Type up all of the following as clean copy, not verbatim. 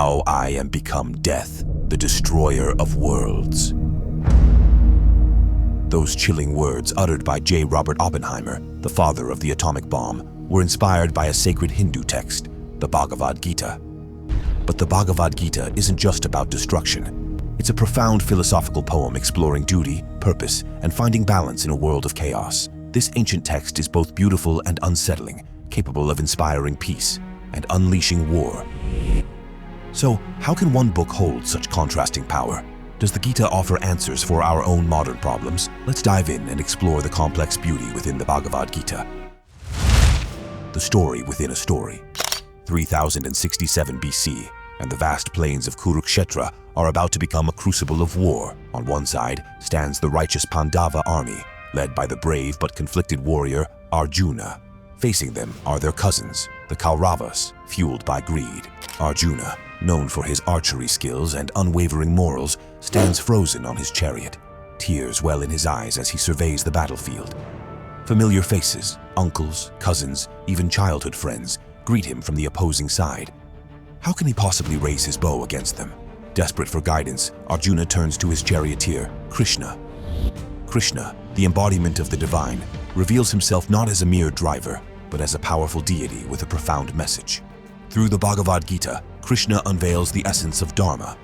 Now I am become death, the destroyer of worlds. Those chilling words uttered by J. Robert Oppenheimer, the father of the atomic bomb, were inspired by a sacred Hindu text, the Bhagavad Gita. But the Bhagavad Gita isn't just about destruction. It's a profound philosophical poem exploring duty, purpose, and finding balance in a world of chaos. This ancient text is both beautiful and unsettling, capable of inspiring peace and unleashing war. So, how can one book hold such contrasting power? Does the Gita offer answers for our own modern problems? Let's dive in and explore the complex beauty within the Bhagavad Gita. The story within a story. 3067 BC, and the vast plains of Kurukshetra are about to become a crucible of war. On one side stands the righteous Pandava army, led by the brave but conflicted warrior Arjuna. Facing them are their cousins, the Kauravas, fueled by greed. Arjuna, known for his archery skills and unwavering morals, stands frozen on his chariot. Tears well in his eyes as he surveys the battlefield. Familiar faces, uncles, cousins, even childhood friends, greet him from the opposing side. How can he possibly raise his bow against them? Desperate for guidance, Arjuna turns to his charioteer, Krishna. Krishna, the embodiment of the divine, reveals himself not as a mere driver, but as a powerful deity with a profound message. Through the Bhagavad Gita, Krishna unveils the essence of dharma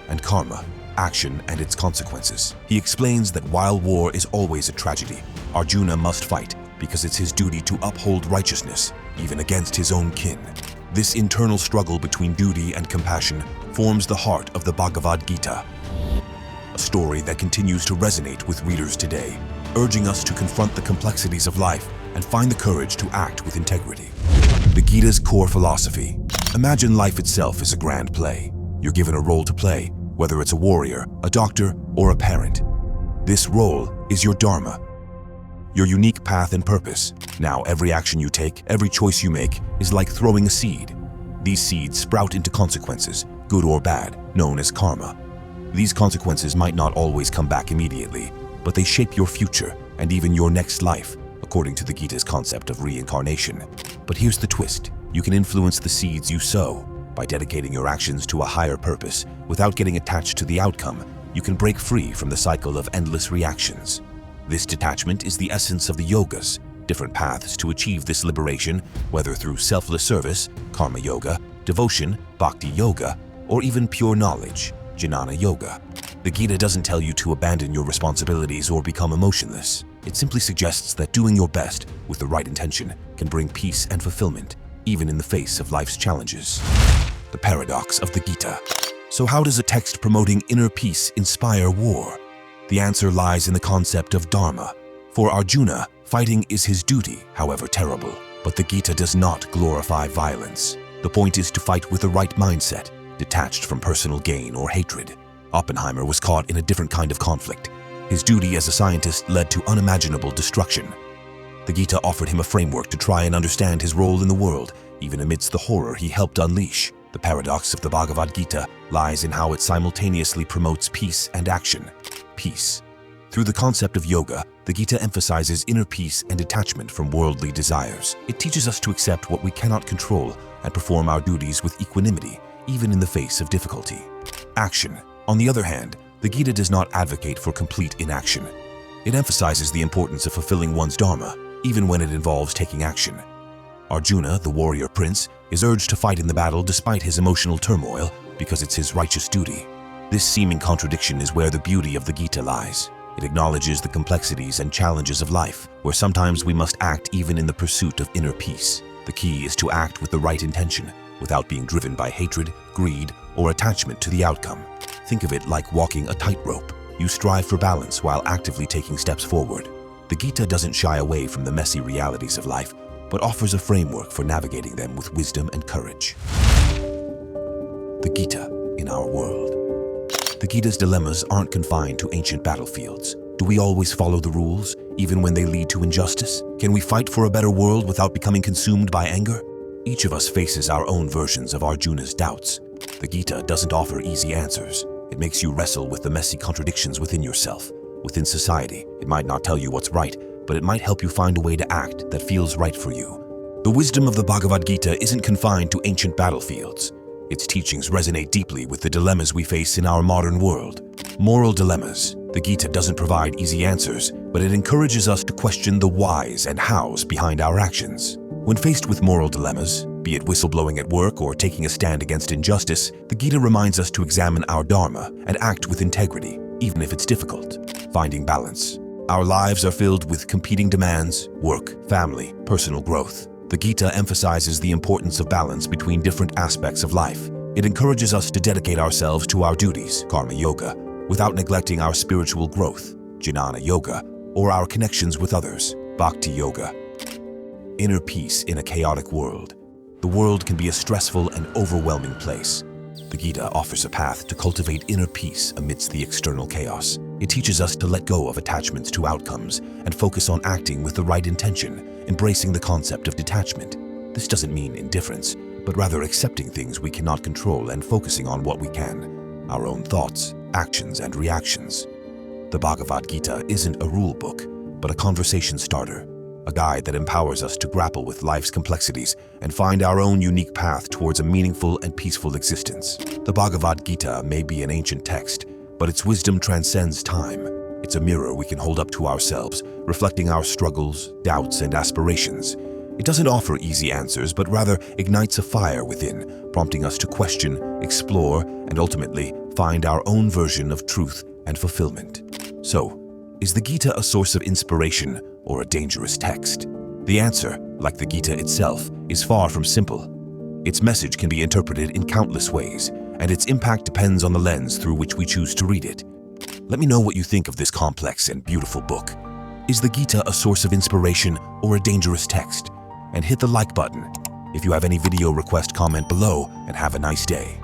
and karma, action and its consequences. He explains that while war is always a tragedy, Arjuna must fight because it's his duty to uphold righteousness, even against his own kin. This internal struggle between duty and compassion forms the heart of the Bhagavad Gita, a story that continues to resonate with readers today, urging us to confront the complexities of life and find the courage to act with integrity. The Gita's core philosophy. Imagine life itself is a grand play. You're given a role to play, whether it's a warrior, a doctor, or a parent. This role is your dharma, your unique path and purpose. Now, every action you take, every choice you make, is like throwing a seed. These seeds sprout into consequences, good or bad, known as karma. These consequences might not always come back immediately, but they shape your future and even your next life, according to the Gita's concept of reincarnation. But here's the twist. You can influence the seeds you sow. By dedicating your actions to a higher purpose, without getting attached to the outcome, you can break free from the cycle of endless reactions. This detachment is the essence of the yogas, different paths to achieve this liberation, whether through selfless service, karma yoga, devotion, bhakti yoga, or even pure knowledge, jnana yoga. The Gita doesn't tell you to abandon your responsibilities or become emotionless. It simply suggests that doing your best with the right intention can bring peace and fulfillment, even in the face of life's challenges. The paradox of the Gita. So how does a text promoting inner peace inspire war? The answer lies in the concept of dharma. For Arjuna, fighting is his duty, however terrible. But the Gita does not glorify violence. The point is to fight with the right mindset, detached from personal gain or hatred. Oppenheimer was caught in a different kind of conflict. His duty as a scientist led to unimaginable destruction. The Gita offered him a framework to try and understand his role in the world, even amidst the horror he helped unleash. The paradox of the Bhagavad Gita lies in how it simultaneously promotes peace and action. Peace. Through the concept of yoga, the Gita emphasizes inner peace and detachment from worldly desires. It teaches us to accept what we cannot control and perform our duties with equanimity, even in the face of difficulty. Action. On the other hand, the Gita does not advocate for complete inaction. It emphasizes the importance of fulfilling one's dharma, even when it involves taking action. Arjuna, the warrior prince, is urged to fight in the battle despite his emotional turmoil because it's his righteous duty. This seeming contradiction is where the beauty of the Gita lies. It acknowledges the complexities and challenges of life, where sometimes we must act even in the pursuit of inner peace. The key is to act with the right intention, without being driven by hatred, greed, or attachment to the outcome. Think of it like walking a tightrope. You strive for balance while actively taking steps forward. The Gita doesn't shy away from the messy realities of life, but offers a framework for navigating them with wisdom and courage. The Gita in our world. The Gita's dilemmas aren't confined to ancient battlefields. Do we always follow the rules, even when they lead to injustice? Can we fight for a better world without becoming consumed by anger? Each of us faces our own versions of Arjuna's doubts. The Gita doesn't offer easy answers. It makes you wrestle with the messy contradictions within yourself. Within society, it might not tell you what's right, but it might help you find a way to act that feels right for you. The wisdom of the Bhagavad Gita isn't confined to ancient battlefields. Its teachings resonate deeply with the dilemmas we face in our modern world. Moral dilemmas. The Gita doesn't provide easy answers, but it encourages us to question the whys and hows behind our actions. When faced with moral dilemmas, be it whistleblowing at work or taking a stand against injustice, the Gita reminds us to examine our dharma and act with integrity, even if it's difficult. Finding balance. Our lives are filled with competing demands: work, family, personal growth. The Gita emphasizes the importance of balance between different aspects of life. It encourages us to dedicate ourselves to our duties, karma yoga, without neglecting our spiritual growth, jnana yoga, or our connections with others, bhakti yoga. Inner peace in a chaotic world. The world can be a stressful and overwhelming place. The Gita offers a path to cultivate inner peace amidst the external chaos. It teaches us to let go of attachments to outcomes and focus on acting with the right intention, embracing the concept of detachment. This doesn't mean indifference, but rather accepting things we cannot control and focusing on what we can, our own thoughts, actions, and reactions. The Bhagavad Gita isn't a rule book, but a conversation starter, a guide that empowers us to grapple with life's complexities and find our own unique path towards a meaningful and peaceful existence. The Bhagavad Gita may be an ancient text, but its wisdom transcends time. It's a mirror we can hold up to ourselves, reflecting our struggles, doubts, and aspirations. It doesn't offer easy answers, but rather ignites a fire within, prompting us to question, explore, and ultimately find our own version of truth and fulfillment. So, is the Gita a source of inspiration or a dangerous text? The answer, like the Gita itself, is far from simple. Its message can be interpreted in countless ways, and its impact depends on the lens through which we choose to read it. Let me know what you think of this complex and beautiful book. Is the Gita a source of inspiration or a dangerous text? And hit the like button. If you have any video request, comment below, and have a nice day.